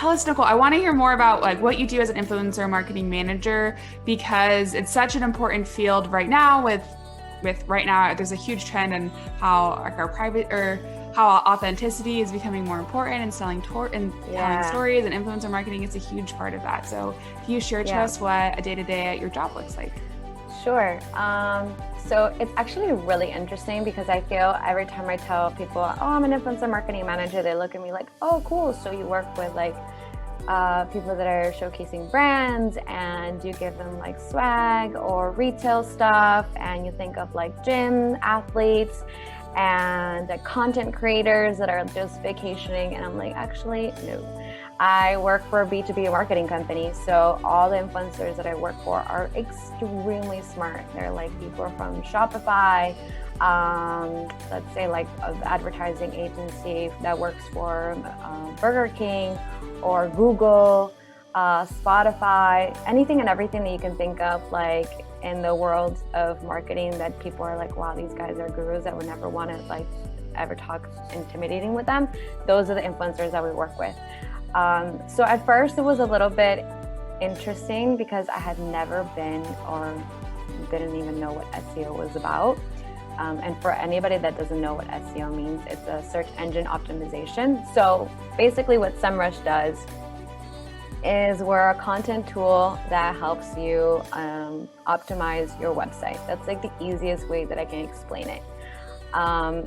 tell us, Nicole, I want to hear more about like what you do as an influencer marketing manager, because it's such an important field right now with right now, there's a huge trend in how like our private or how authenticity is becoming more important, and telling stories, and influencer marketing is a huge part of that. So can you share to us what a day-to-day at your job looks like? Sure. So it's actually really interesting because I feel every time I tell people, oh, I'm an influencer marketing manager, they look at me like, oh, cool. So you work with like people that are showcasing brands, and you give them like swag or retail stuff, and you think of like gym athletes and content creators that are just vacationing. And I'm like, actually, no. I work for a B2B marketing company, so all the influencers that I work for are extremely smart. They're like people from Shopify, let's say like an advertising agency that works for Burger King or Google, Spotify, anything and everything that you can think of, like in the world of marketing that people are like, wow, these guys are gurus. I would never want to like ever talk intimidating with them. Those are the influencers that we work with. So at first it was a little bit interesting because I had never been or didn't even know what SEO was about. And for anybody that doesn't know what SEO means, it's a search engine optimization. So basically what SEMRUSH does is we're a content tool that helps you optimize your website. That's like the easiest way that I can explain it.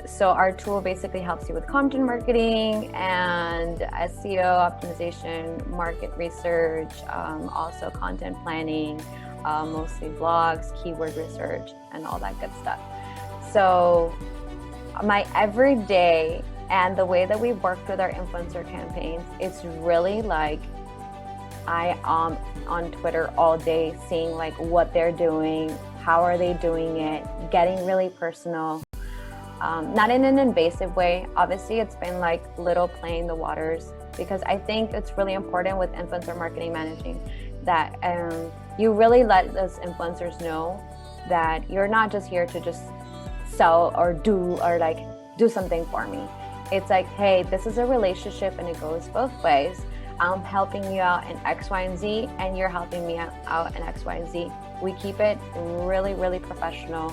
So our tool basically helps you with content marketing and SEO optimization, market research, also content planning, mostly blogs, keyword research, and all that good stuff. So my everyday and the way that we work with our influencer campaigns, it's really like I am on Twitter all day seeing like what they're doing, how are they doing it, getting really personal. Not in an invasive way. Obviously, it's been like little playing the waters, because I think it's really important with influencer marketing managing that you really let those influencers know that you're not just here to just sell or do something for me. It's like, hey, this is a relationship and it goes both ways. I'm helping you out in X, Y, and Z, and you're helping me out in X, Y, and Z. We keep it really, really professional.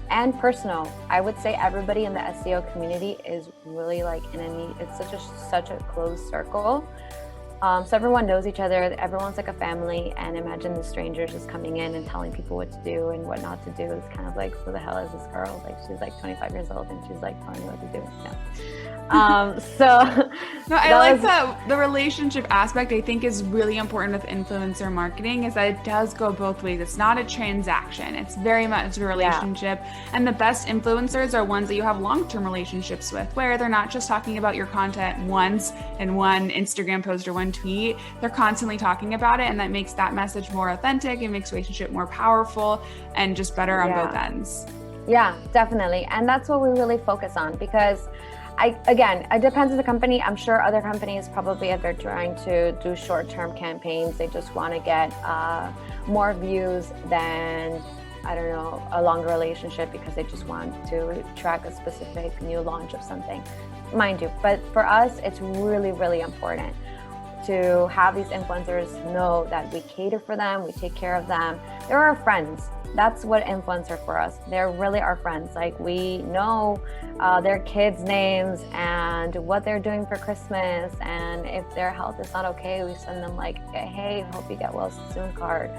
And personal. I would say everybody in the SEO community is really like it's such a close circle. So everyone knows each other. Everyone's like a family. And imagine the strangers just coming in and telling people what to do and what not to do. It's kind of like, who the hell is this girl? Like, she's like 25 years old and she's like telling me what to do. No. No, I like that the relationship aspect. I think is really important with influencer marketing, is that it does go both ways. It's not a transaction. It's very much a relationship. Yeah. And the best influencers are ones that you have long-term relationships with, where they're not just talking about your content once in one Instagram post or one tweet. They're constantly talking about it, and that makes that message more authentic. It makes relationship more powerful and just better on both ends. Yeah, definitely. And that's what we really focus on, because again, it depends on the company. I'm sure other companies probably, if they're trying to do short-term campaigns, they just want to get more views than, I don't know, a longer relationship because they just want to track a specific new launch of something, mind you. But for us, it's really, really important to have these influencers know that we cater for them, we take care of them. They're our friends. That's what influencer for us. They're really our friends. Like, we know their kids' names and what they're doing for Christmas. And if their health is not okay, we send them like, hey, hope you get well soon card.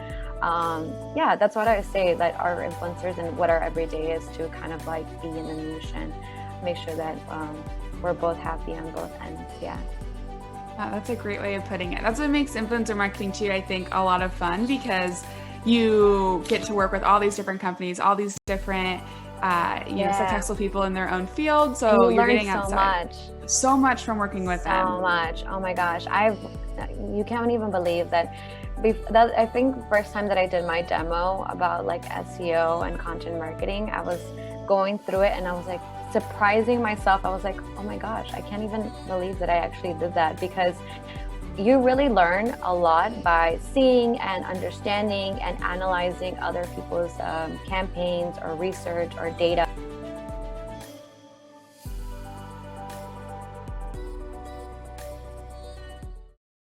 Yeah, that's what I would say, that our influencers and what our everyday is to kind of like be in the niche and make sure that we're both happy on both ends. Yeah. That's a great way of putting it. That's what makes influencer marketing too, I think, a lot of fun, because you get to work with all these different companies, all these different, successful people in their own field. So you're getting so much from working with them. So much. Oh my gosh. You can't even believe that. I think the first time that I did my demo about like SEO and content marketing, I was going through it and I was like surprising myself. I was like, oh my gosh, I can't even believe that I actually did that, because you really learn a lot by seeing and understanding and analyzing other people's campaigns or research or data.